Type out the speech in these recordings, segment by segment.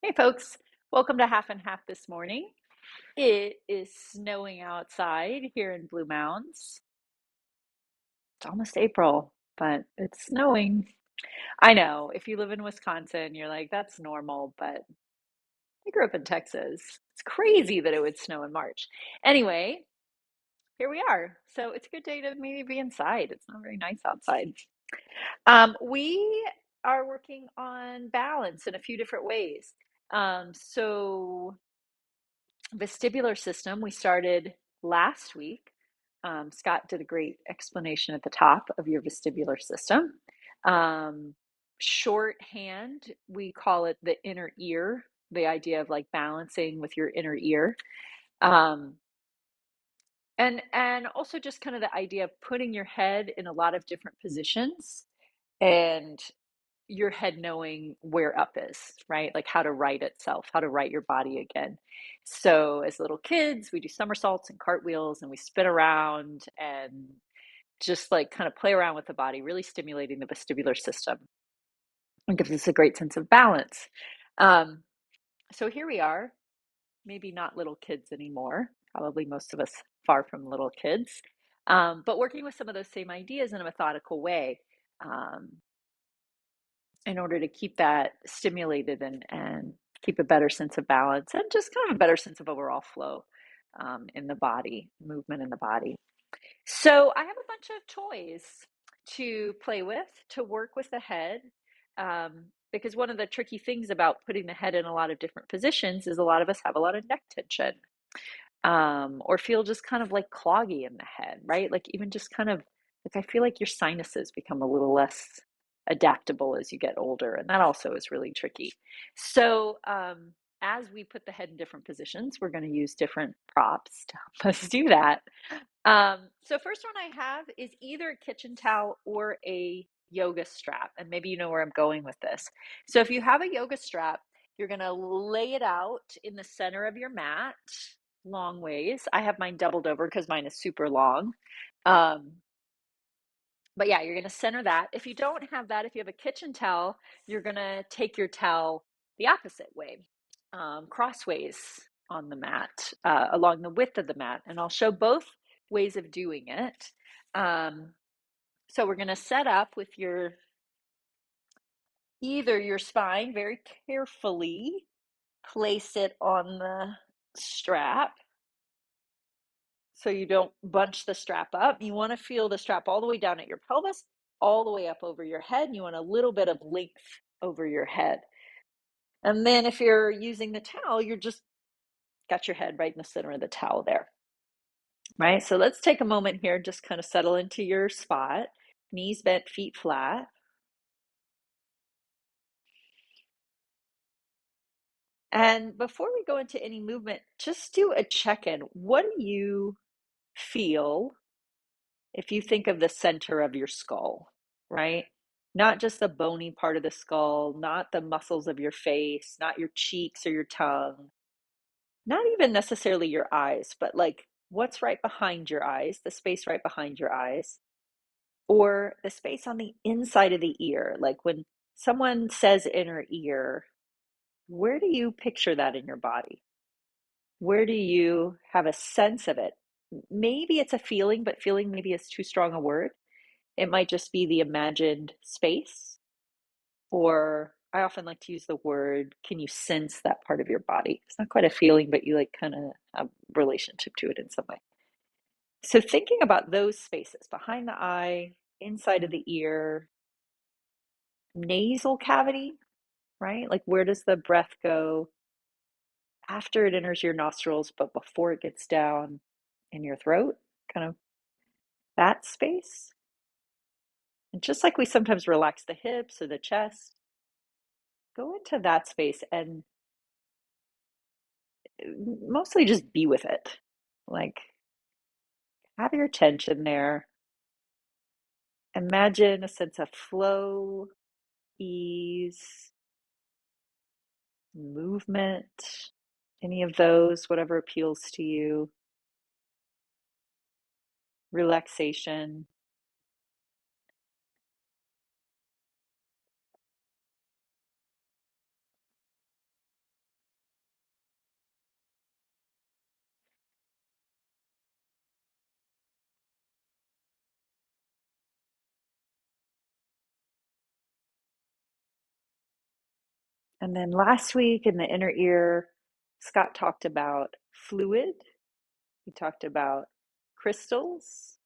Hey folks, welcome to Half and Half this morning. It is snowing outside here in Blue Mounds. It's almost April, but it's snowing. I know if you live in Wisconsin, you're like, that's normal, but I grew up in Texas. It's crazy that it would snow in March. Anyway, here we are. So it's a good day to maybe be inside. It's not very nice outside. We are working on balance in a few different ways. So vestibular system, we started last week. Scott did a great explanation at the top of your vestibular system. Um, Shorthand, we call it the inner ear, the idea of like balancing with your inner ear. Um, and also just kind of the idea of putting your head in a lot of different positions and your head knowing where up is, right? Like how to right itself, how to right your body again. So as little kids, we do somersaults and cartwheels and we spin around and just like kind of play around with the body, really stimulating the vestibular system. It gives us a great sense of balance. Um, so here we are, maybe not little kids anymore, probably most of us far from little kids, but working with some of those same ideas in a methodical way. In order to keep that stimulated and keep a better sense of balance and just kind of a better sense of overall flow in the body, movement in the body. So I have a bunch of toys to play with, to work with the head. Because one of the tricky things about putting the head in a lot of different positions is a lot of us have a lot of neck tension, or feel just kind of like cloggy in the head, right? Like even just kind of like I feel like your sinuses become a little less adaptable as you get older, and that also is really tricky. So, as we put the head in different positions, we're going to use different props to help us do that. So, first one I have is either a kitchen towel or a yoga strap, and maybe you know where I'm going with this. So, if you have a yoga strap, you're going to lay it out in the center of your mat long ways. I have mine doubled over because mine is super long. Um, but yeah, you're going to center that. If you don't have that, if you have a kitchen towel, you're going to take your towel the opposite way, crossways on the mat, along the width of the mat. And I'll show both ways of doing it. Um, so we're going to set up with your either your spine very carefully, place it on the strap so you don't bunch the strap up. You want to feel the strap all the way down at your pelvis, all the way up over your head. And you want a little bit of length over your head. And then if you're using the towel, you're just got your head right in the center of the towel there. Right? So let's take a moment here, just kind of settle into your spot. Knees bent, feet flat. And before we go into any movement, just do a check-in. What do you feel if you think of the center of your skull, right? Not just the bony part of the skull, not the muscles of your face, not your cheeks or your tongue, not even necessarily your eyes, but like what's right behind your eyes, the space right behind your eyes, or the space on the inside of the ear. Like when someone says inner ear, where do you picture that in your body? Where do you have a sense of it? Maybe it's a feeling, but feeling maybe is too strong a word. It might just be the imagined space, or I often like to use the word, can you sense that part of your body? It's not quite a feeling, but you like kind of have relationship to it in some way. So thinking about those spaces behind the eye, inside of the ear, nasal cavity, right? Like where does the breath go after it enters your nostrils, but before it gets down in your throat? Kind of that space. And just like we sometimes relax the hips or the chest, go into that space and mostly just be with it. Like, have your attention there. Imagine a sense of flow, ease, movement, any of those, whatever appeals to you, relaxation. And then last week in the inner ear, Scott talked about fluid. He talked about crystals.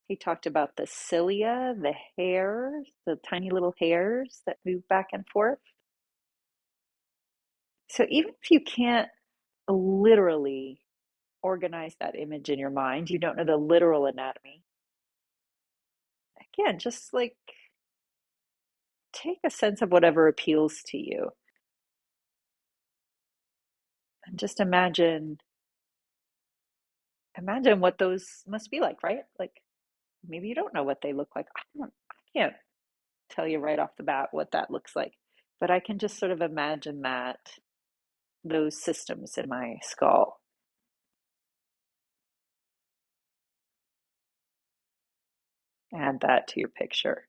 He talked about the cilia, the hair, the tiny little hairs that move back and forth. So even if you can't literally organize that image in your mind, you don't know the literal anatomy, again, just like take a sense of whatever appeals to you and just imagine what those must be like, right? Like maybe you don't know what they look like. I can't tell you right off the bat what that looks like, but I can just sort of imagine that those systems in my skull. Add that to your picture.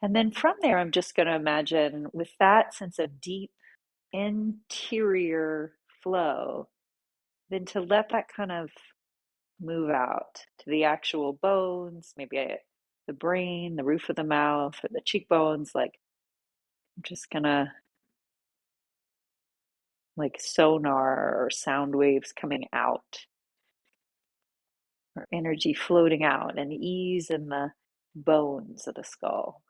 And then from there, I'm just going to imagine with that sense of deep interior flow, then to let that kind of move out to the actual bones, maybe the brain, the roof of the mouth, or the cheekbones. Like I'm just gonna like sonar or sound waves coming out or energy floating out and ease in the bones of the skull.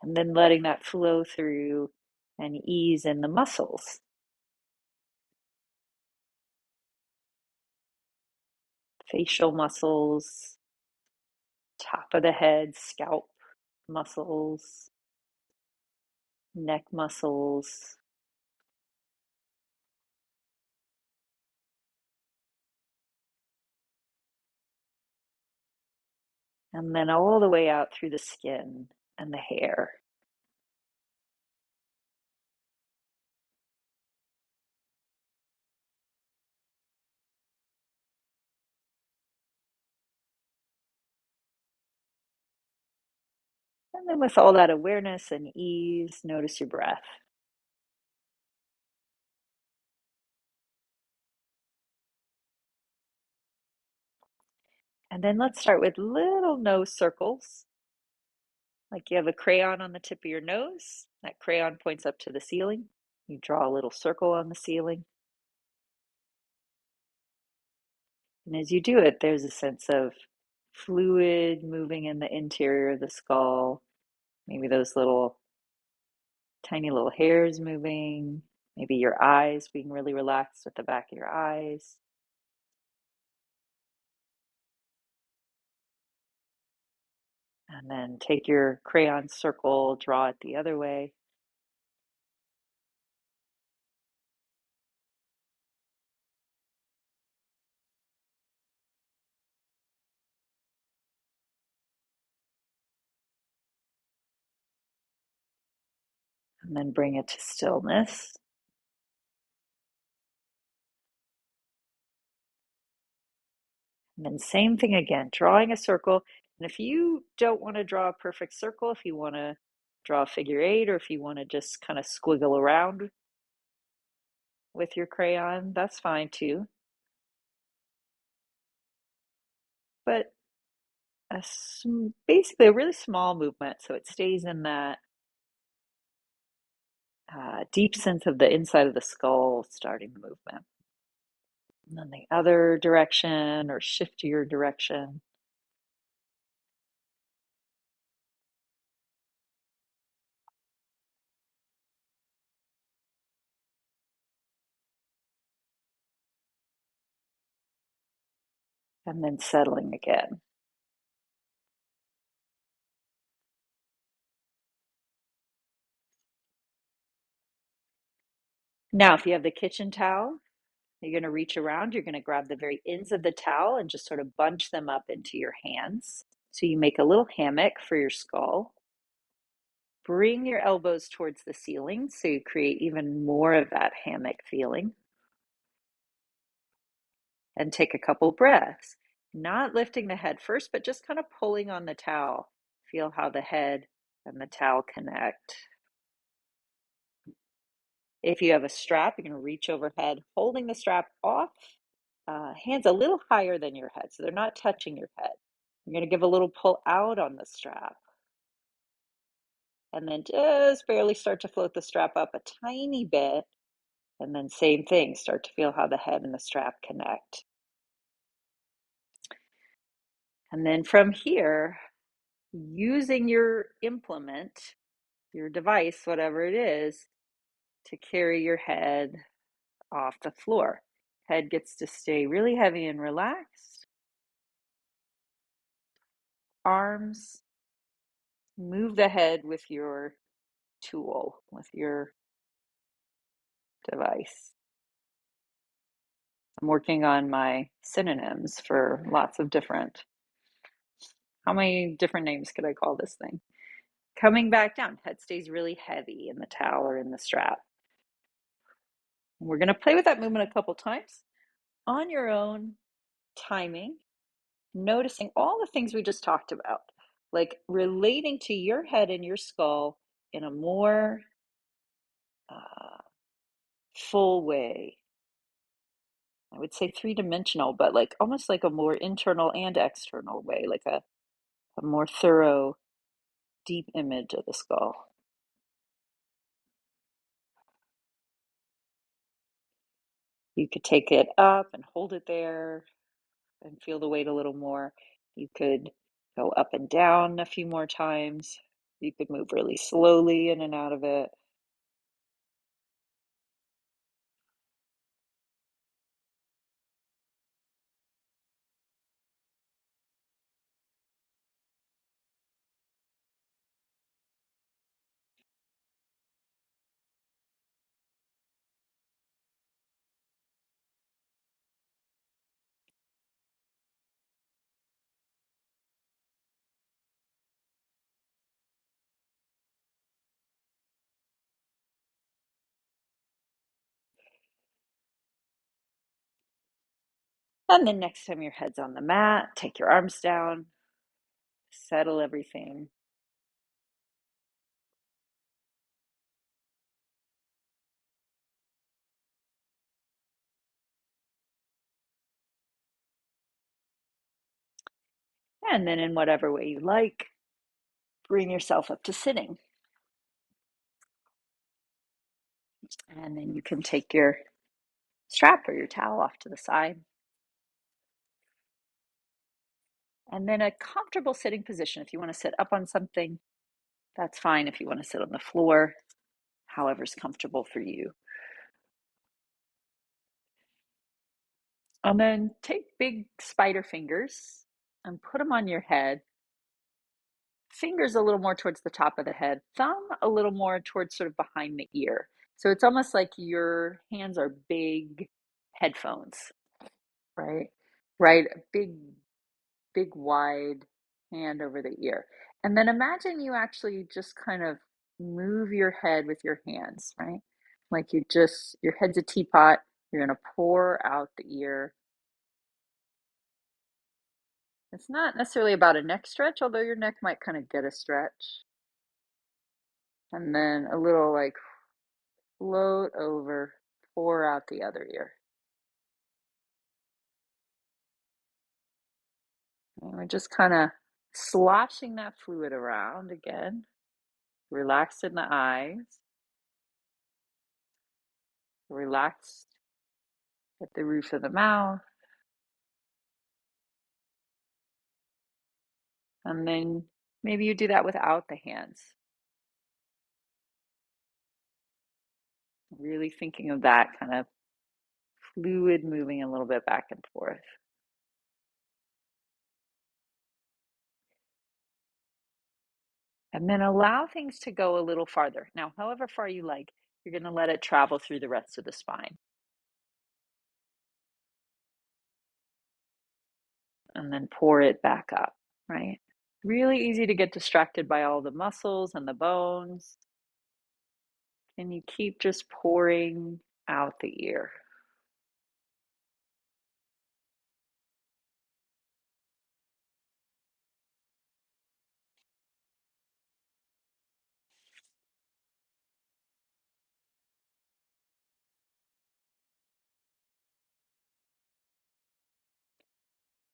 And then letting that flow through and ease in the muscles. Facial muscles, top of the head, scalp muscles, neck muscles, and then all the way out through the skin and the hair. And then with all that awareness and ease, notice your breath. And then let's start with little nose circles. Like you have a crayon on the tip of your nose, that crayon points up to the ceiling. You draw a little circle on the ceiling. And as you do it, there's a sense of fluid moving in the interior of the skull. Maybe those little tiny little hairs moving. Maybe your eyes being really relaxed at the back of your eyes. And then take your crayon circle, draw it the other way. And then bring it to stillness. And then same thing again, drawing a circle. And if you don't want to draw a perfect circle, if you want to draw a figure eight, or if you want to just kind of squiggle around with your crayon, that's fine too. But basically a really small movement, so it stays in that deep sense of the inside of the skull starting the movement. And then the other direction or shift your direction. And then settling again. Now, if you have the kitchen towel, you're going to reach around, you're going to grab the very ends of the towel and just sort of bunch them up into your hands. So you make a little hammock for your skull. Bring your elbows towards the ceiling so you create even more of that hammock feeling. And take a couple breaths. Not lifting the head first, but just kind of pulling on the towel. Feel how the head and the towel connect. If you have a strap, you're going to reach overhead, holding the strap off, hands a little higher than your head, so they're not touching your head. You're going to give a little pull out on the strap, and then just barely start to float the strap up a tiny bit, and then same thing, start to feel how the head and the strap connect. And then from here, using your implement, your device, whatever it is, to carry your head off the floor. Head gets to stay really heavy and relaxed. Arms, move the head with your tool, with your device. I'm working on my synonyms for lots of different, how many different names could I call this thing? Coming back down, head stays really heavy in the towel or in the strap. We're going to play with that movement a couple times on your own timing, noticing all the things we just talked about, like relating to your head and your skull in a more full way. I would say three-dimensional, but like almost like a more internal and external way, like a more thorough, deep image of the skull. You could take it up and hold it there and feel the weight a little more. You could go up and down a few more times. You could move really slowly in and out of it. And then next time your head's on the mat, take your arms down, settle everything. And then in whatever way you like, bring yourself up to sitting. And then you can take your strap or your towel off to the side. And then a comfortable sitting position. If you want to sit up on something, that's fine. If you want to sit on the floor, however's comfortable for you. And then take big spider fingers and put them on your head. Fingers a little more towards the top of the head, thumb a little more towards sort of behind the ear. So it's almost like your hands are big headphones, right? Right, a big wide hand over the ear. And then imagine you actually just kind of move your head with your hands, right? Like your head's a teapot, you're going to pour out the ear. It's not necessarily about a neck stretch, although your neck might kind of get a stretch. And then a little like float over, pour out the other ear. And we're just kind of sloshing that fluid around again, relaxed in the eyes, relaxed at the roof of the mouth. And then maybe you do that without the hands. Really thinking of that kind of fluid moving a little bit back and forth. And then allow things to go a little farther. Now, however far you like, you're going to let it travel through the rest of the spine. And then pour it back up, right? Really easy to get distracted by all the muscles and the bones. And you keep just pouring out the ear.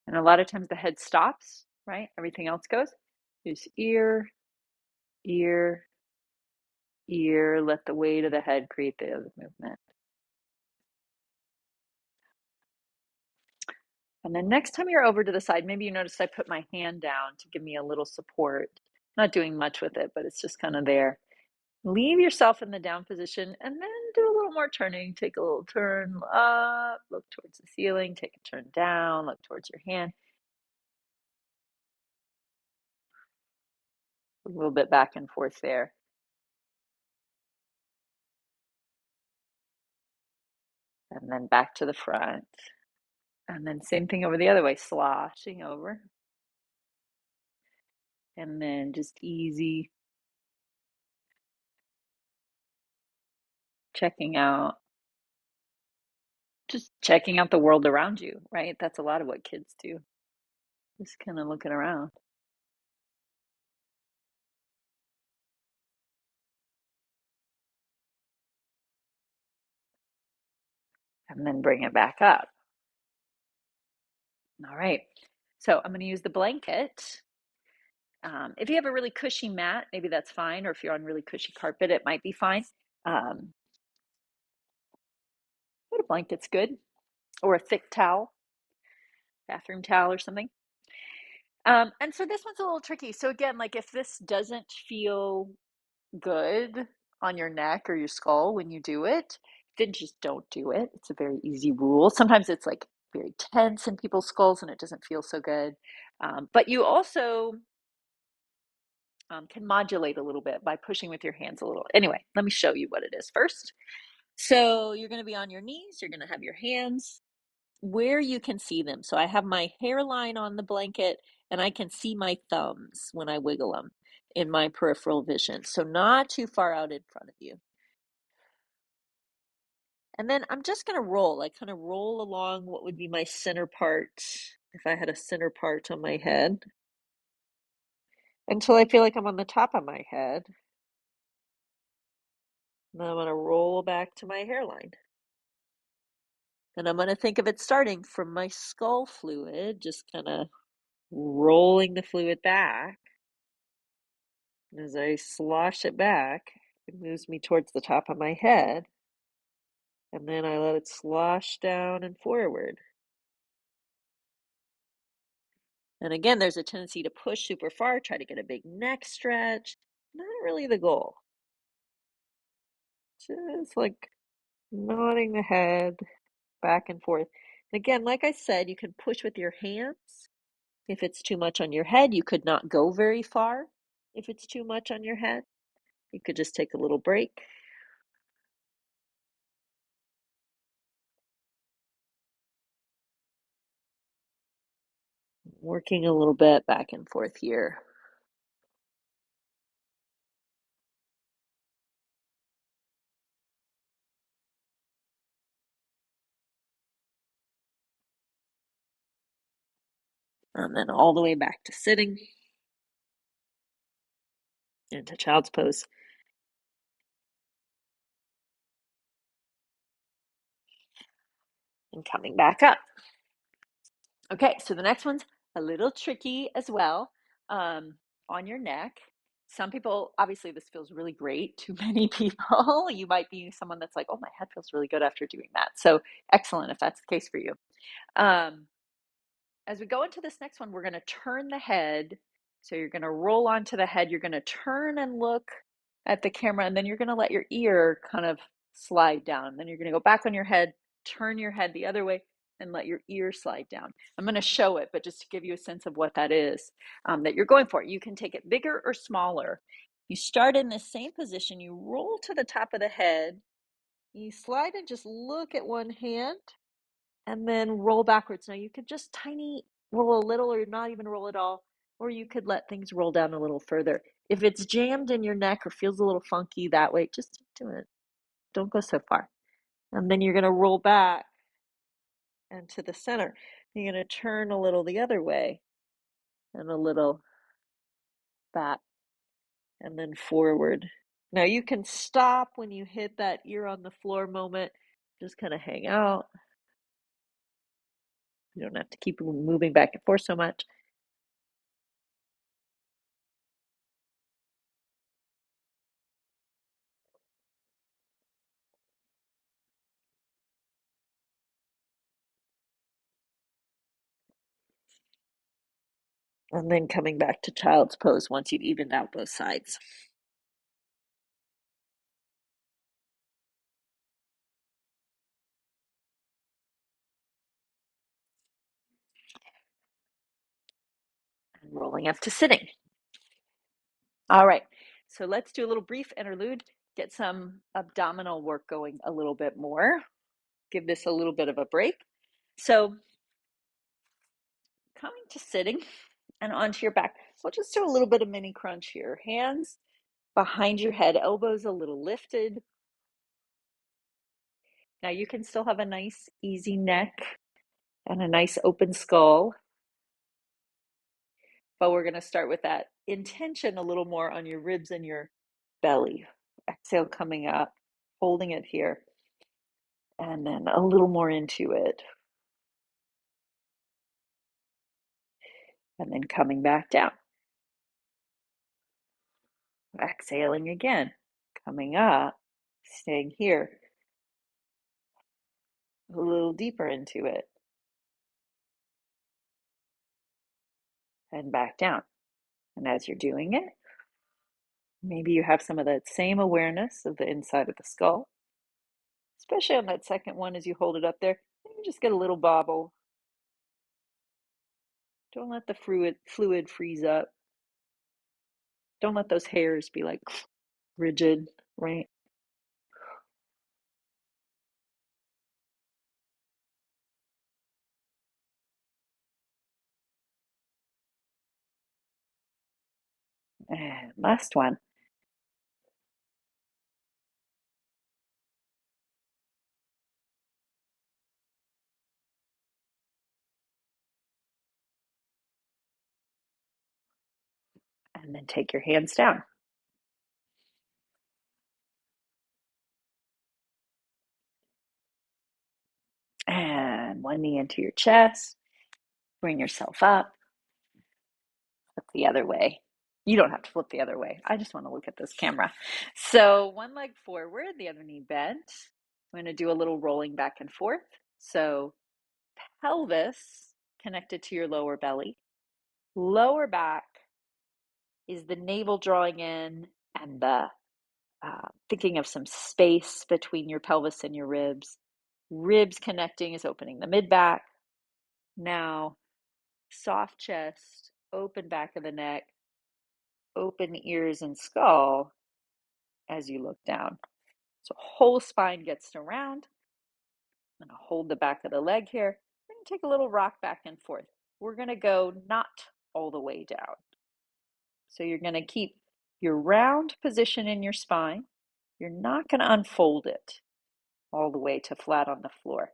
And a lot of times the head stops, right? Everything else goes. Just ear, ear, ear. Let the weight of the head create the other movement. And then next time you're over to the side, maybe you notice I put my hand down to give me a little support. Not doing much with it, but it's just kind of there. Leave yourself in the down position and then do a little more turning. Take a little turn up, look towards the ceiling, take a turn down, look towards your hand. A little bit back and forth there. And then back to the front. And then same thing over the other way, sloshing over. And then just easy checking out, just checking out the world around you, right? That's a lot of what kids do. Just kind of looking around. And then bring it back up. All right. So I'm going to use the blanket. If you have a really cushy mat, maybe that's fine. Or if you're on really cushy carpet, it might be fine. But a blanket's good. Or a thick towel, bathroom towel or something. And so this one's a little tricky. So again, like if this doesn't feel good on your neck or your skull when you do it, then just don't do it. It's a very easy rule. Sometimes it's like very tense in people's skulls and it doesn't feel so good. But you also can modulate a little bit by pushing with your hands a little. Anyway, let me show you what it is first. So you're going to be on your knees. You're going to have your hands where you can see them. So I have my hairline on the blanket and I can see my thumbs when I wiggle them in my peripheral vision. So not too far out in front of you. And then I'm just going to roll. I kind of roll along what would be my center part, if I had a center part on my head, until I feel like I'm on the top of my head. And then I'm going to roll back to my hairline. And I'm going to think of it starting from my skull fluid, just kind of rolling the fluid back. And as I slosh it back, it moves me towards the top of my head. And then I let it slosh down and forward. And again, there's a tendency to push super far, try to get a big neck stretch. Not really the goal. Just like nodding the head back and forth. Again, like I said, you can push with your hands. If it's too much on your head, you could not go very far. If it's too much on your head, you could just take a little break. Working a little bit back and forth here. And then all the way back to sitting into child's pose. And coming back up. Okay, so the next one's a little tricky as well, on your neck. Some people, obviously, this feels really great to many people. You might be someone that's like, oh, my head feels really good after doing that. So excellent if that's the case for you. Um, as we go into this next one, we're going to turn the head. So you're going to roll onto the head. You're going to turn and look at the camera, and then you're going to let your ear kind of slide down. Then you're going to go back on your head, turn your head the other way, and let your ear slide down. I'm going to show it, but just to give you a sense of what that is that you're going for. You can take it bigger or smaller. You start in the same position. You roll to the top of the head. You slide and just look at one hand and then roll backwards. Now you could just tiny roll a little or not even roll at all, or you could let things roll down a little further. If it's jammed in your neck or feels a little funky that way, just do it. Don't go so far. And then you're going to roll back and to the center. You're going to turn a little the other way and a little back and then forward. Now you can stop when you hit that ear on the floor moment. Just kind of hang out. You don't have to keep moving back and forth so much. And then coming back to child's pose once you've evened out both sides. And rolling up to sitting. All right, so let's do a little brief interlude, get some abdominal work going a little bit more. Give this a little bit of a break. So coming to sitting and onto your back. We'll just do a little bit of mini crunch here. Hands behind your head, elbows a little lifted. Now you can still have a nice easy neck and a nice open skull, but we're going to start with that intention a little more on your ribs and your belly. Exhale coming up, holding it here, and then a little more into it. And then coming back down. Exhaling again, coming up, staying here, a little deeper into it, and back down. And as you're doing it, maybe you have some of that same awareness of the inside of the skull, especially on that second one as you hold it up there. You just get a little bobble. Don't let the fluid freeze up. Don't let those hairs be like rigid, right? And last one. And then take your hands down. And one knee into your chest. Bring yourself up. Flip the other way. You don't have to flip the other way. I just want to look at this camera. So one leg forward, the other knee bent. I'm going to do a little rolling back and forth. So pelvis connected to your lower belly. Lower back is the navel drawing in and the thinking of some space between your pelvis and your ribs. Ribs connecting is opening the mid back. Now, soft chest, open back of the neck, open ears and skull as you look down. So whole spine gets to round. I'm going to hold the back of the leg here. We're going to take a little rock back and forth. We're going to go not all the way down. So you're going to keep your round position in your spine. You're not going to unfold it all the way to flat on the floor.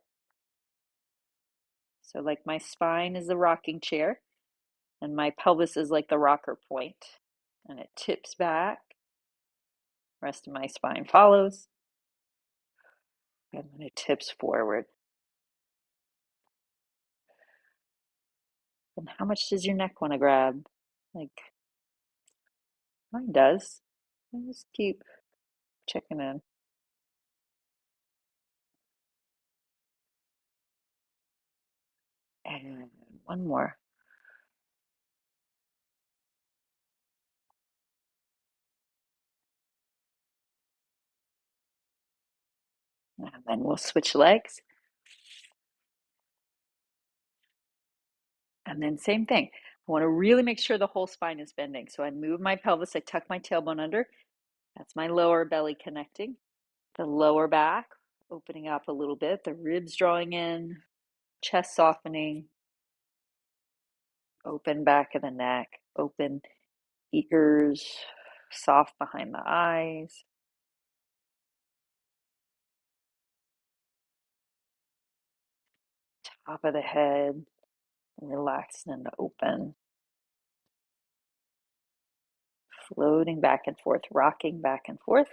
So like my spine is the rocking chair and my pelvis is like the rocker point, and it tips back. Rest of my spine follows, and then it tips forward. And how much does your neck want to grab? Like mine does. I just keep checking in. And one more. And then we'll switch legs. And then same thing. I want to really make sure the whole spine is bending. So I move my pelvis, I tuck my tailbone under. That's my lower belly connecting. The lower back opening up a little bit, the ribs drawing in, chest softening, open back of the neck, open ears, soft behind the eyes. Top of the head, relaxed and open. Floating back and forth, rocking back and forth.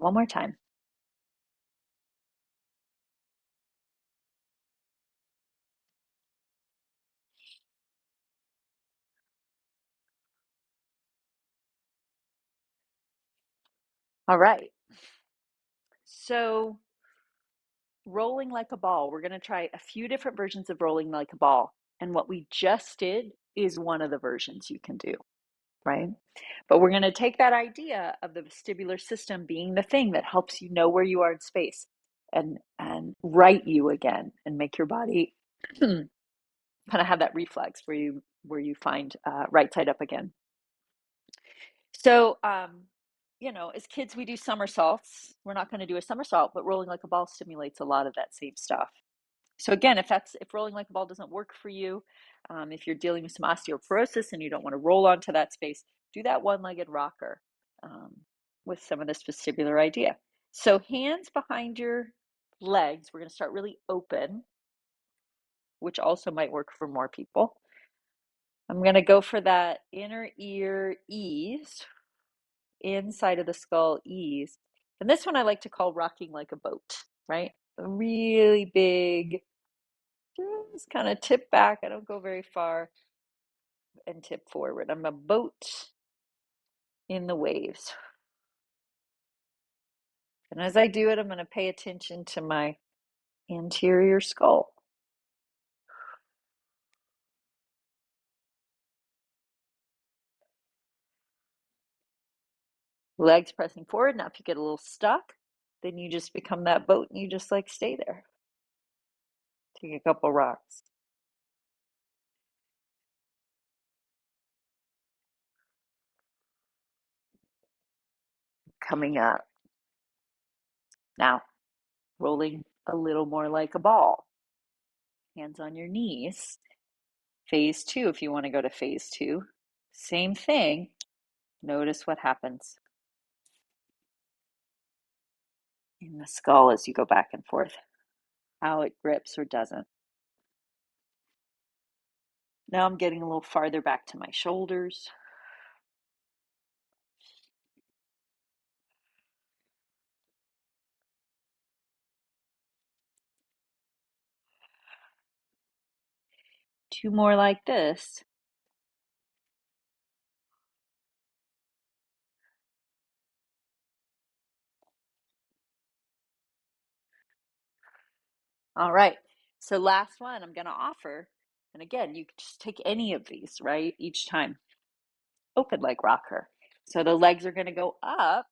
One more time. All right. So rolling like a ball, we're going to try a few different versions of rolling like a ball. And what we just did is one of the versions you can do, right? But we're going to take that idea of the vestibular system being the thing that helps you know where you are in space and right you again and make your body kind of have that reflex where you find right side up again. So, as kids, we do somersaults. We're not going to do a somersault, but rolling like a ball stimulates a lot of that same stuff. So again, if rolling like a ball doesn't work for you, if you're dealing with some osteoporosis and you don't want to roll onto that space, do that one-legged rocker um, with some of this vestibular idea. So hands behind your legs. We're going to start really open, which also might work for more people. I'm going to go for that inner ear ease, inside of the skull ease. And this one I like to call rocking like a boat, right? A really big, just kind of tip back. I don't go very far and tip forward. I'm a boat in the waves. And as I do it, I'm going to pay attention to my anterior skull. Legs pressing forward. Now, if you get a little stuck, then you just become that boat and you just like stay there. Take a couple rocks. Coming up. Now, rolling a little more like a ball. Hands on your knees. Phase two, if you want to go to phase two. Same thing. Notice what happens in the skull as you go back and forth, how it grips or doesn't. Now I'm getting a little farther back to my shoulders. Two more like this. All right. So last one I'm going to offer. And again, you can just take any of these, right? Each time. Open leg rocker. So the legs are going to go up.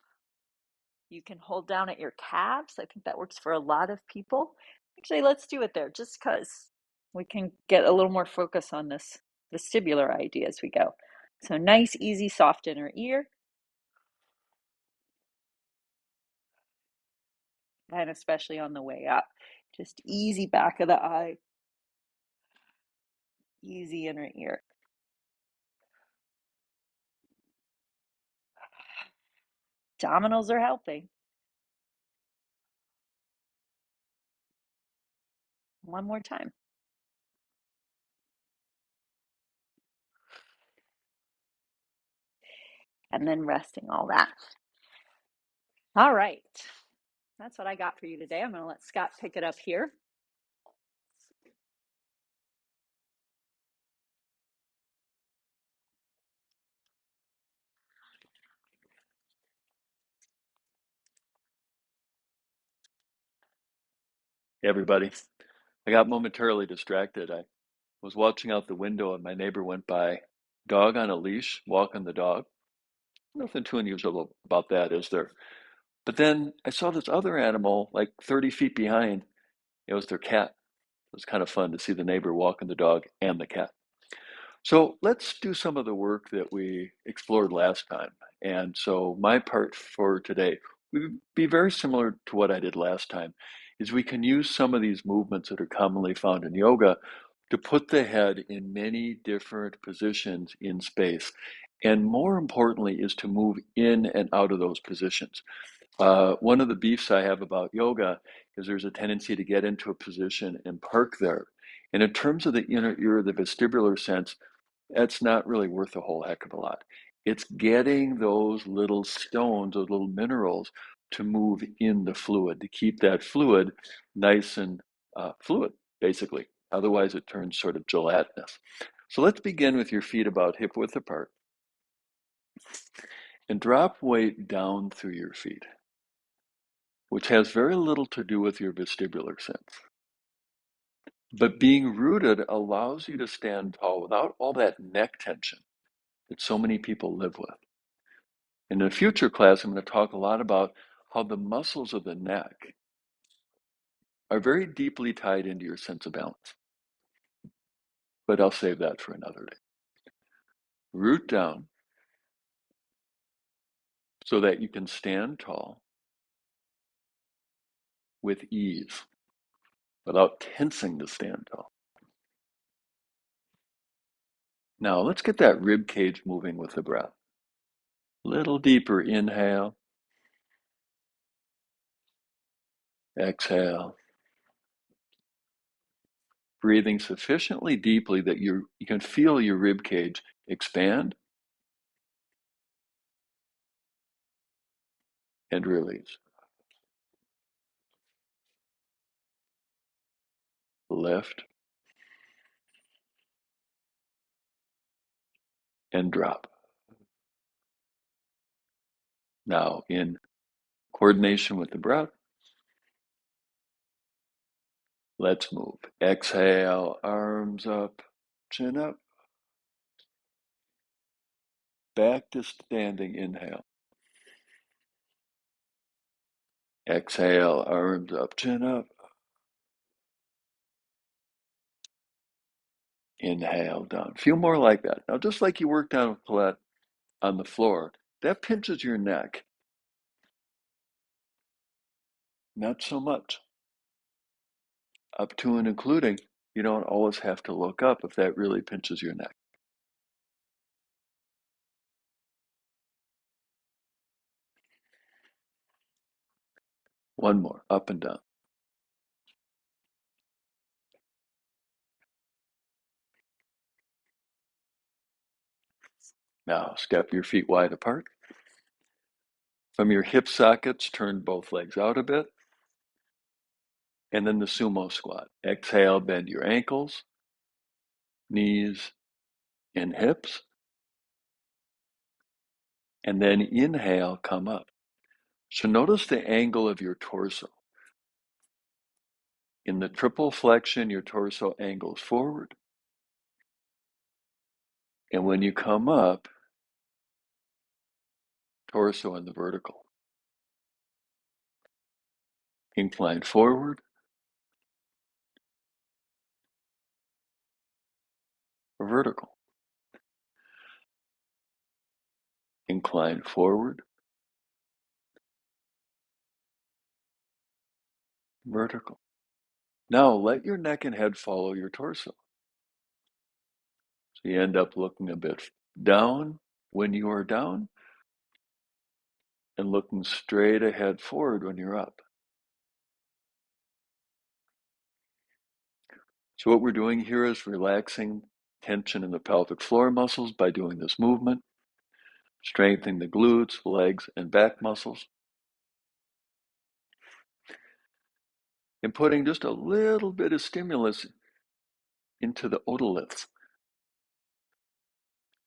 You can hold down at your calves. I think that works for a lot of people. Actually, let's do it there just because we can get a little more focus on this vestibular idea as we go. So nice, easy, soft inner ear. And especially on the way up. Just easy back of the eye, easy inner ear. Abdominals are helping. One more time. And then resting all that. All right. That's what I got for you today. I'm going to let Scott pick it up here. Hey everybody. I got momentarily distracted. I was watching out the window and my neighbor went by. Dog on a leash, walking the dog. Nothing too unusual about that, is there? But then I saw this other animal like 30 feet behind. It was their cat. It was kind of fun to see the neighbor walking the dog and the cat. So let's do some of the work that we explored last time. And so my part for today would be very similar to what I did last time, is we can use some of these movements that are commonly found in yoga to put the head in many different positions in space. And more importantly is to move in and out of those positions. One of the beefs I have about yoga is there's a tendency to get into a position and park there. And in terms of the inner ear, the vestibular sense, that's not really worth a whole heck of a lot. It's getting those little stones, those little minerals, to move in the fluid, to keep that fluid nice and fluid, basically. Otherwise, it turns sort of gelatinous. So let's begin with your feet about hip width apart and drop weight down through your feet, which has very little to do with your vestibular sense. But being rooted allows you to stand tall without all that neck tension that so many people live with. In a future class, I'm going to talk a lot about how the muscles of the neck are very deeply tied into your sense of balance. But I'll save that for another day. Root down so that you can stand tall with ease without tensing to stand tall. Now let's get that rib cage moving with the breath. Little deeper inhale, exhale. Breathing sufficiently deeply that you can feel your rib cage expand and release. Lift and drop. Now, in coordination with the breath, let's move. Exhale, arms up, chin up. Back to standing, inhale. Exhale, arms up, chin up. Inhale, down. Feel more like that. Now, just like you worked on with Collette on the floor, that pinches your neck. Not so much. Up to and including, you don't always have to look up if that really pinches your neck. One more, up and down. Now, step your feet wide apart. From your hip sockets, turn both legs out a bit. And then the sumo squat. Exhale, bend your ankles, knees, and hips. And then inhale, come up. So notice the angle of your torso. In the triple flexion, your torso angles forward. And when you come up, torso in the vertical. Incline forward, vertical. Incline forward, vertical. Now let your neck and head follow your torso. So you end up looking a bit down when you are down and looking straight ahead forward when you're up. So what we're doing here is relaxing tension in the pelvic floor muscles by doing this movement, strengthening the glutes, legs, and back muscles, and putting just a little bit of stimulus into the otoliths,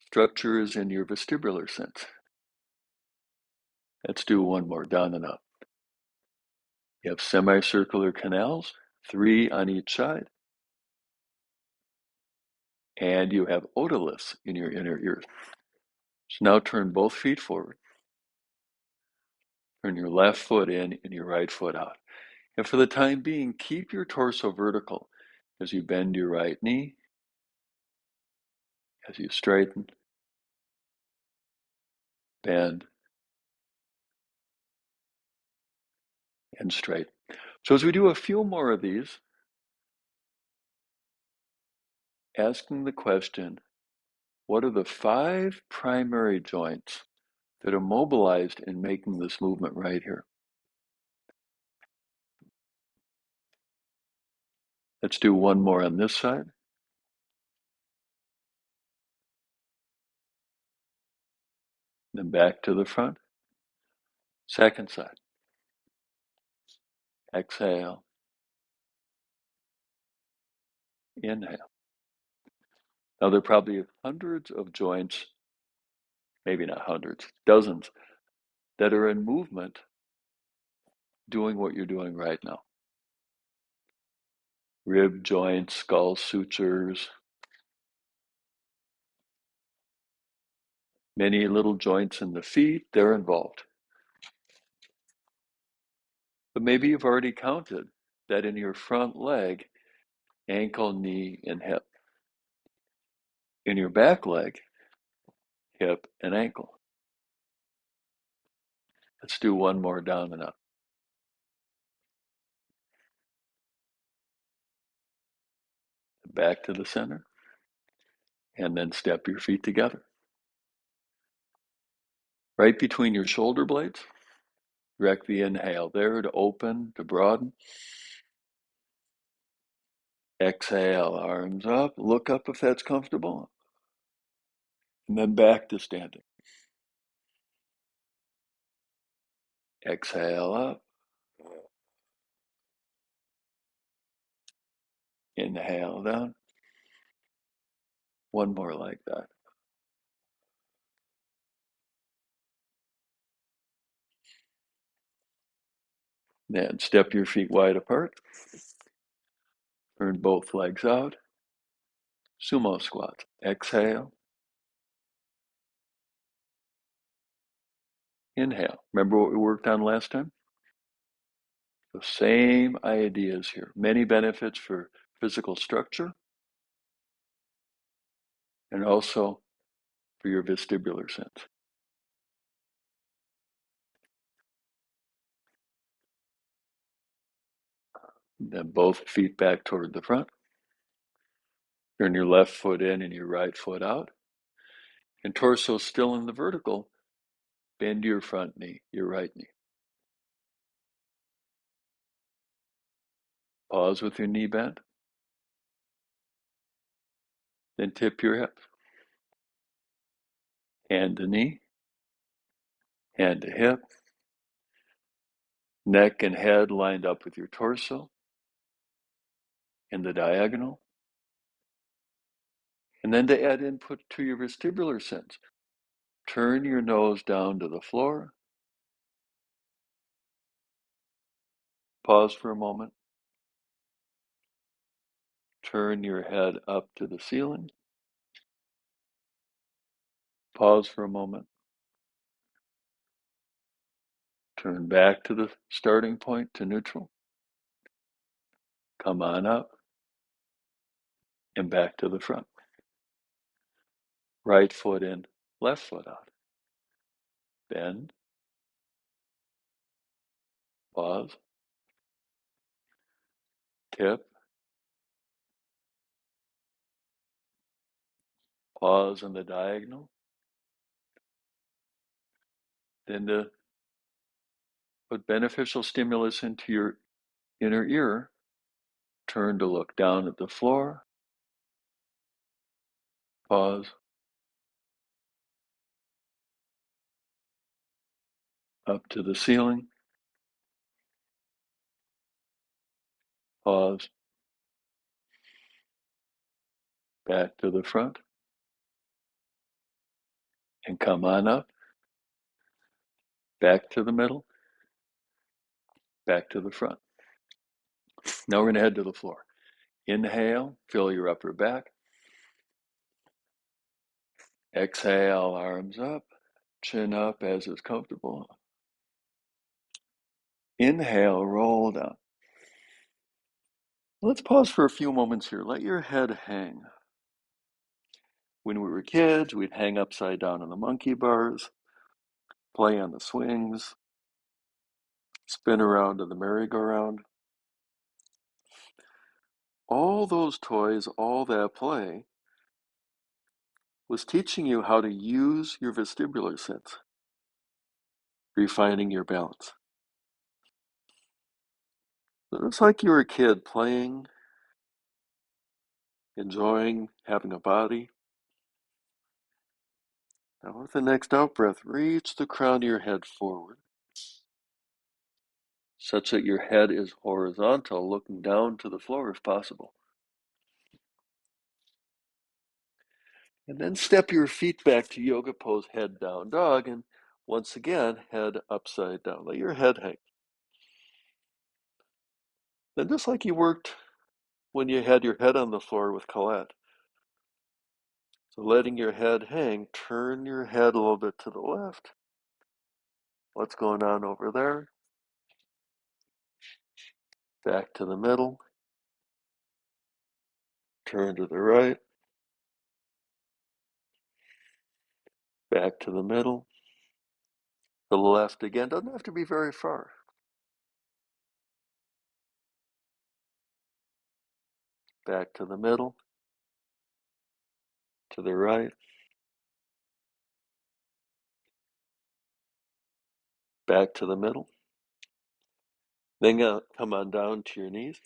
structures in your vestibular sense. Let's do one more, down and up. You have semicircular canals, 3 on each side, and you have otoliths in your inner ears. So now turn both feet forward. Turn your left foot in and your right foot out. And for the time being, keep your torso vertical as you bend your right knee, as you straighten, bend, and straighten. So as we do a few more of these, asking the question, what are the 5 primary joints that are mobilized in making this movement right here? Let's do one more on this side. Then back to the front. Second side. Exhale. Inhale. Now there are probably hundreds of joints, maybe not hundreds, dozens, that are in movement doing what you're doing right now. Rib joints, skull sutures, many little joints in the feet, they're involved. But maybe you've already counted that in your front leg, ankle, knee, and hip. In your back leg, hip, and ankle. Let's do one more down and up. Back to the center. And then step your feet together. Right between your shoulder blades. Direct the inhale there to open, to broaden. Exhale, arms up. Look up if that's comfortable. And then back to standing. Exhale up. Inhale down. One more like that. Then step your feet wide apart. Turn both legs out. Sumo squats. Exhale. Inhale. Remember what we worked on last time? The same ideas here. Many benefits for physical structure and also for your vestibular sense. Then both feet back toward the front. Turn your left foot in and your right foot out. And torso still in the vertical. Bend your front knee, your right knee. Pause with your knee bent. Then tip your hip. Hand to knee. Hand to hip. Neck and head lined up with your torso. In the diagonal. And then to add input to your vestibular sense. Turn your nose down to the floor. Pause for a moment. Turn your head up to the ceiling. Pause for a moment. Turn back to the starting point, to neutral. Come on up. And back to the front. Right foot in, left foot out. Bend. Pause. Tip. Pause on the diagonal. Then to put beneficial stimulus into your inner ear, turn to look down at the floor. Pause. Up to the ceiling. Pause. Back to the front. And come on up. Back to the middle. Back to the front. Now we're going to head to the floor. Inhale, fill your upper back. Exhale, arms up, chin up as is comfortable. Inhale, roll down. Let's pause for a few moments here. Let your head hang. When we were kids, we'd hang upside down on the monkey bars, play on the swings, spin around on the merry-go-round. All those toys, all that play was teaching you how to use your vestibular sense, refining your balance. It's like you were a kid playing, enjoying having a body. Now with the next out breath, reach the crown of your head forward. such that your head is horizontal, looking down to the floor if possible. And then step your feet back to yoga pose, head down dog, and once again, head upside down. Let your head hang. Then just like you worked when you had your head on the floor with Collette. So letting your head hang, turn your head a little bit to the left. What's going on over there? Back to the middle. Turn to the right. Back to the middle. To the left again. Doesn't have to be very far. Back to the middle. To the right. Back to the middle. Then come on down to your knees.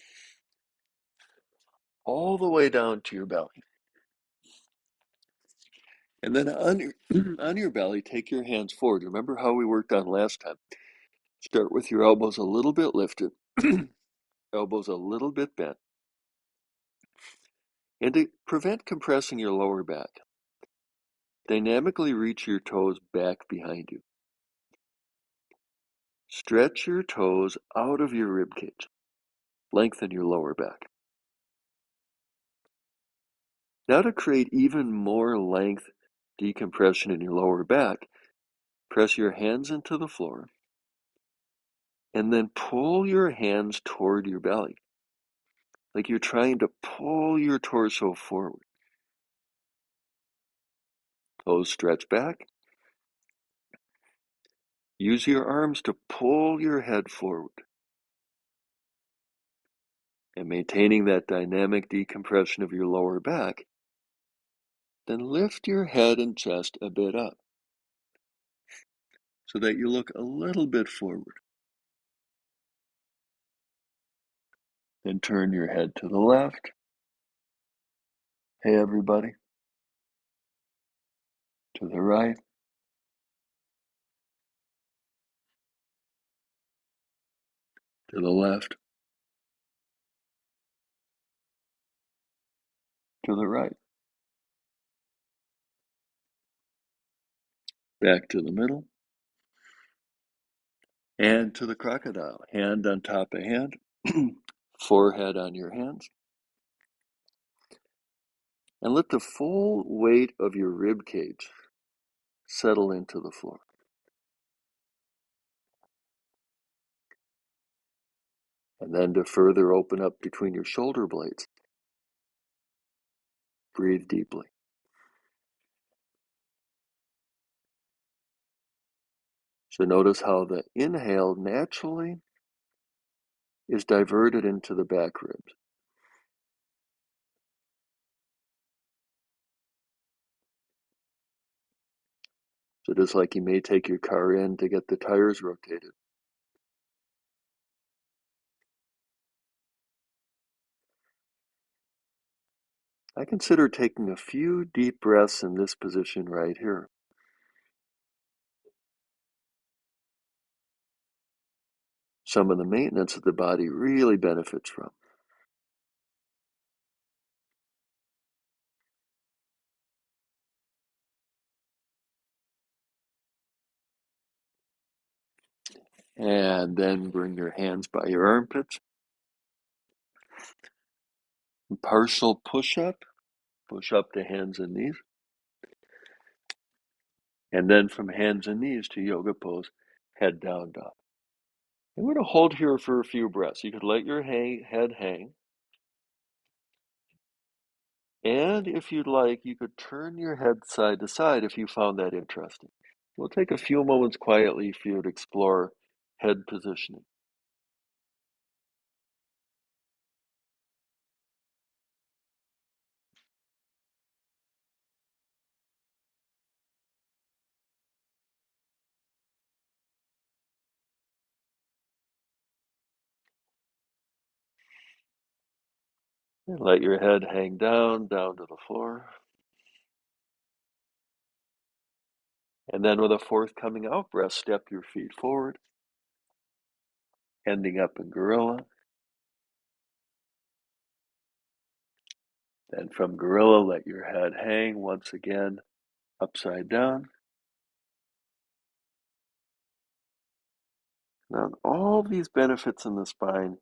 All the way down to your belly. And then on your belly, take your hands forward. Remember how we worked on last time? Start with your elbows a little bit lifted, elbows a little bit bent. And to prevent compressing your lower back, dynamically reach your toes back behind you. Stretch your toes out of your rib cage. Lengthen your lower back. Now to create even more length decompression in your lower back, press your hands into the floor and then pull your hands toward your belly, like you're trying to pull your torso forward. Toes stretch back. Use your arms to pull your head forward. And maintaining that dynamic decompression of your lower back, then lift your head and chest a bit up so that you look a little bit forward. Then turn your head to the left. Hey, everybody. To the right. To the left. To the right. Back to the middle. And to the crocodile. Hand on top of hand. Forehead on your hands. And let the full weight of your rib cage settle into the floor. And then to further open up between your shoulder blades, breathe deeply. So notice how the inhale naturally is diverted into the back ribs. So just like you may take your car in to get the tires rotated. I consider taking a few deep breaths in this position right here. Some of the maintenance that the body really benefits from. And then bring your hands by your armpits. Partial push-up. Push up to hands and knees. And then from hands and knees to yoga pose, head down dog. I'm going to hold here for a few breaths. You could let your head hang. And if you'd like, you could turn your head side to side if you found that interesting. We'll take a few moments quietly for you to explore head positioning. And let your head hang down to the floor. And then with a forthcoming out breath, step your feet forward. ending up in gorilla. Then from gorilla, let your head hang once again, upside down. Now, all these benefits in the spine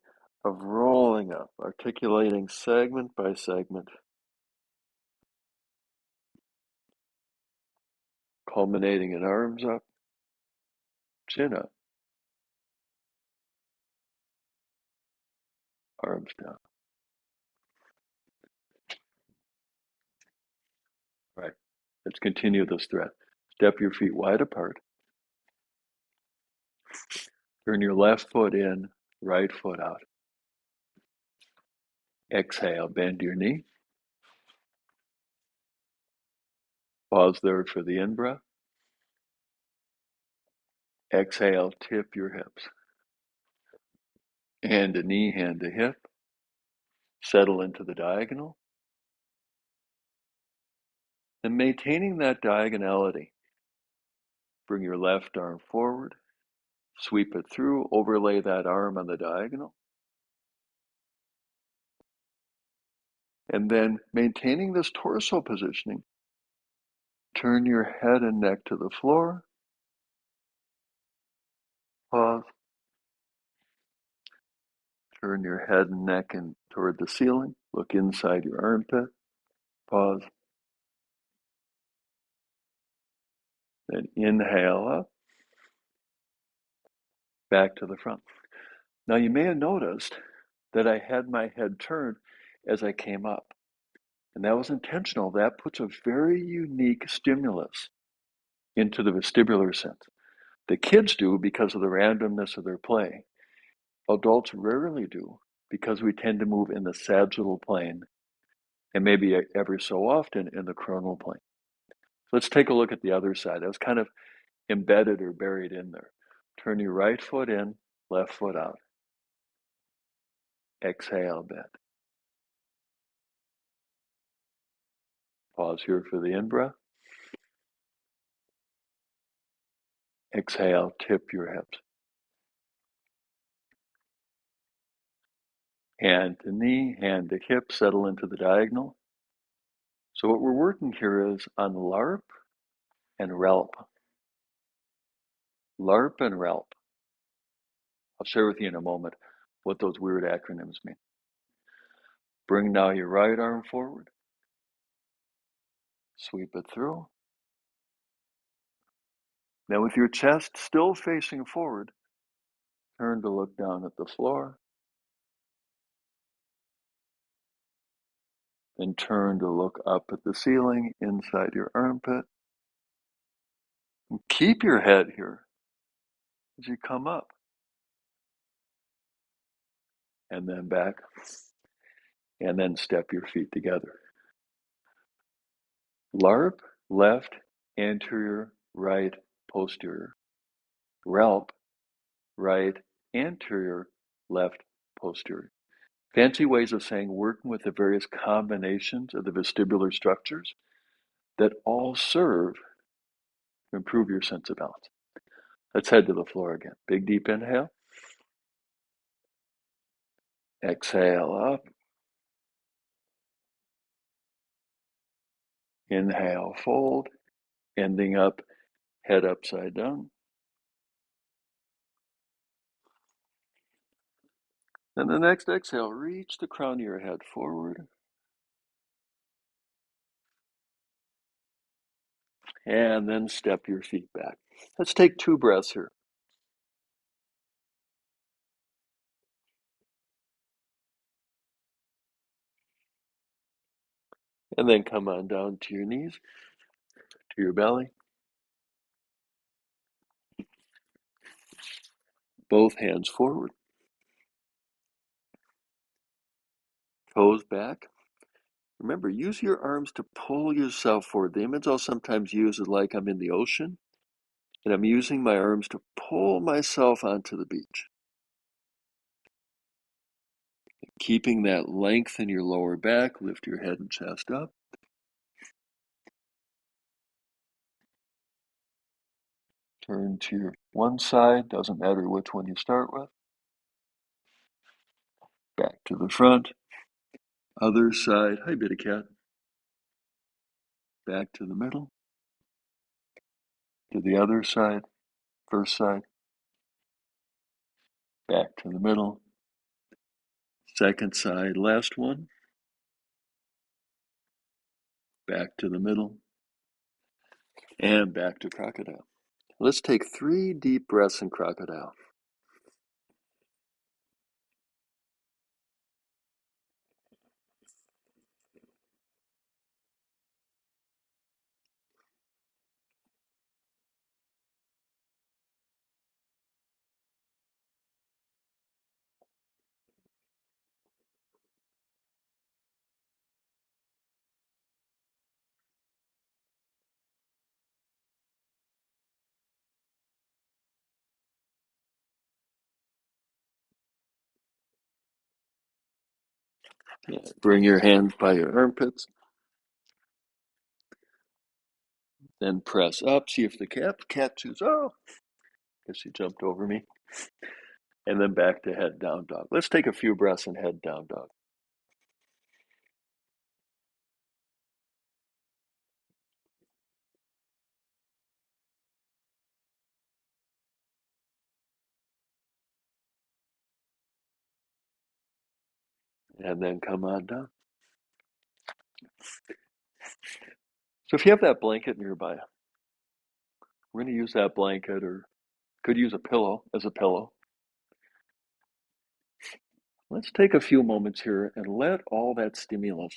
of rolling up, articulating segment by segment, culminating in arms up, chin up, arms down. Right. Let's continue this thread. Step your feet wide apart. Turn your left foot in, right foot out. Exhale, bend your knee. Pause there for the in-breath. Exhale, tip your hips. Hand to knee, hand to hip. Settle into the diagonal. And maintaining that diagonality, bring your left arm forward, sweep it through, overlay that arm on the diagonal. And then maintaining this torso positioning, turn your head and neck to the floor. Pause. Turn your head and neck in toward the ceiling. Look inside your armpit. Pause. Then inhale up. Back to the front. Now you may have noticed that I had my head turned as I came up. And that was intentional. That puts a very unique stimulus into the vestibular sense. The kids do because of the randomness of their play. Adults rarely do because we tend to move in the sagittal plane and maybe every so often in the coronal plane. Let's take a look at the other side. That was kind of embedded or buried in there. Turn your right foot in, left foot out. Exhale, bend. Pause here for the in-breath. Exhale, tip your hips. Hand to knee, hand to hip, settle into the diagonal. So what we're working here is on LARP and RELP. LARP and RELP. I'll share with you in a moment what those weird acronyms mean. Bring now your right arm forward. Sweep it through. Now with your chest still facing forward, turn to look down at the floor. Then turn to look up at the ceiling inside your armpit. And keep your head here as you come up. And then back. And then step your feet together. LARP, left, anterior, right, posterior. RELP, right, anterior, left, posterior. Fancy ways of saying working with the various combinations of the vestibular structures that all serve to improve your sense of balance. Let's head to the floor again. Big deep inhale. Exhale up. Inhale, fold. Ending up, head upside down. Then the next exhale, reach the crown of your head forward. And then step your feet back. Let's take 2 breaths here. And then come on down to your knees, to your belly. Both hands forward. Toes back. Remember, use your arms to pull yourself forward. The image I'll sometimes use is like I'm in the ocean, and I'm using my arms to pull myself onto the beach. Keeping that length in your lower back, lift your head and chest up. Turn to your one side, doesn't matter which one you start with. Back to the front. Other side. Hi, bitty cat. Back to the middle. To the other side. First side. Back to the middle. Second side. Last one. Back to the middle. And back to crocodile. Let's take 3 deep breaths in crocodile. Yeah, bring your hands by your armpits. Then press up. See if the cat says, oh, guess he jumped over me. And then back to head down dog. Let's take a few breaths in head down dog. And then come on down. So if you have that blanket nearby, we're going to use that blanket, or could use a pillow as a pillow. Let's take a few moments here and let all that stimulus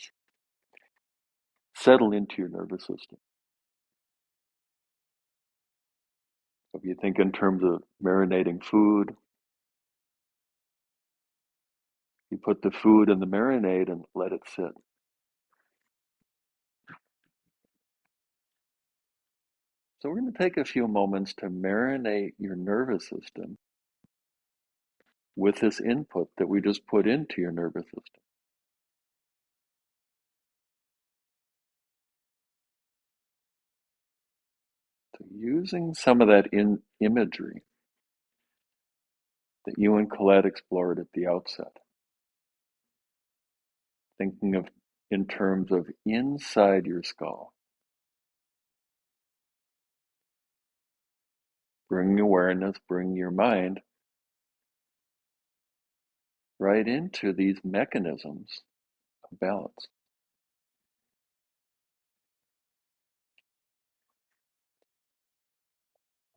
settle into your nervous system. If you think in terms of marinating food, you put the food in the marinade and let it sit. So we're going to take a few moments to marinate your nervous system with this input that we just put into your nervous system. So using some of that imagery that you and Collette explored at the outset, thinking of in terms of inside your skull, bring awareness, bring your mind right into these mechanisms of balance.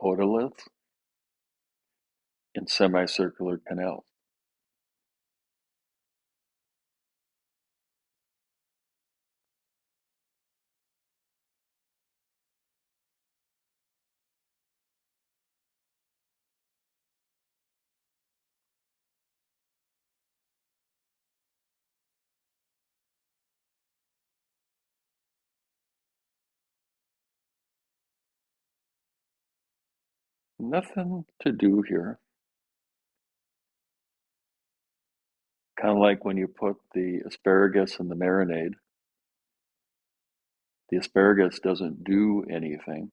Otoliths and semicircular canals. Nothing to do here. Kind of like when you put the asparagus in the marinade, the asparagus doesn't do anything.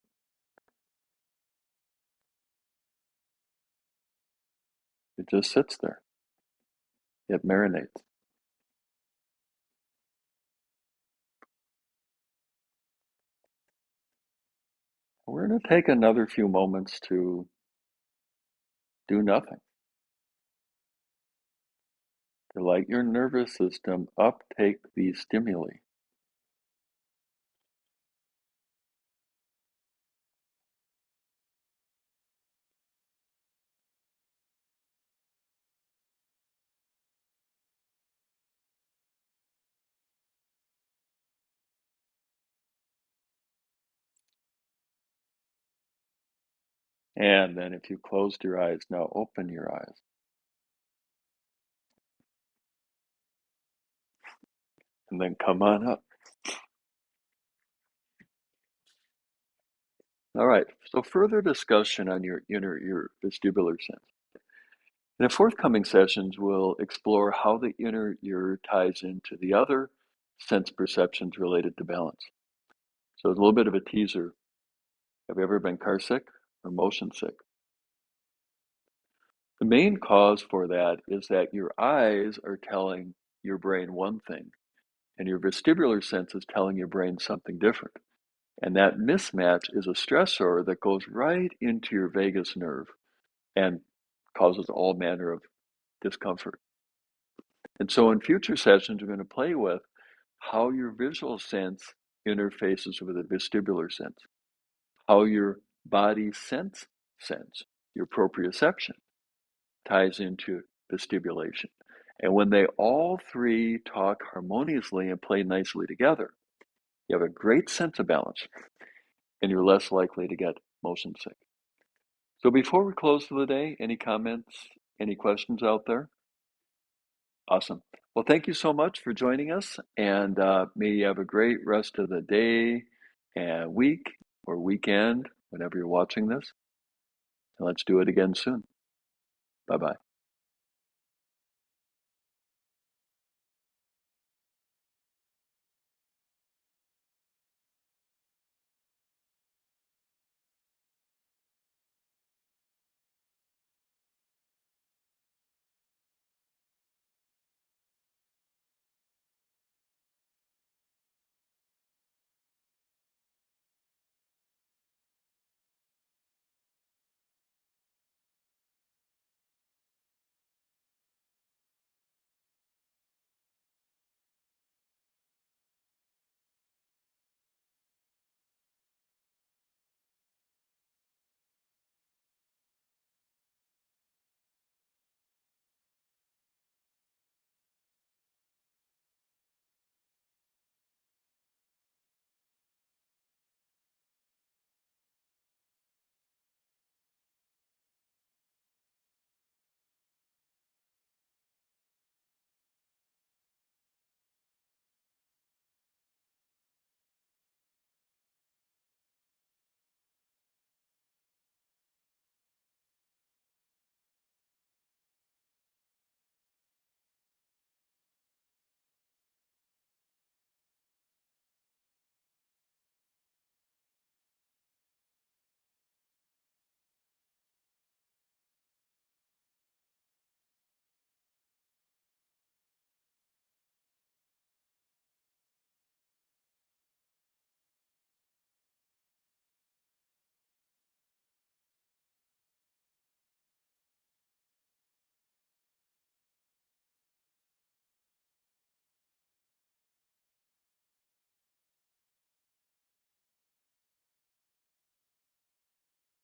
It just sits there. It marinates. We're going to take another few moments to do nothing, to let your nervous system uptake these stimuli. And then if you closed your eyes, now open your eyes. And then come on up. All right, so further discussion on your inner ear vestibular sense. In the forthcoming sessions, we'll explore how the inner ear ties into the other sense perceptions related to balance. So it's a little bit of a teaser. Have you ever been car sick or motion sick? The main cause for that is that your eyes are telling your brain one thing, and your vestibular sense is telling your brain something different. And that mismatch is a stressor that goes right into your vagus nerve and causes all manner of discomfort. And so in future sessions, we're going to play with how your visual sense interfaces with the vestibular sense, how your body sense, your proprioception, ties into vestibulation. And when they all three talk harmoniously and play nicely together, you have a great sense of balance and you're less likely to get motion sick. So before we close for the day, any comments, any questions out there? Awesome. Well, thank you so much for joining us, and may you have a great rest of the day and week or weekend, whenever you're watching this. And let's do it again soon. Bye-bye.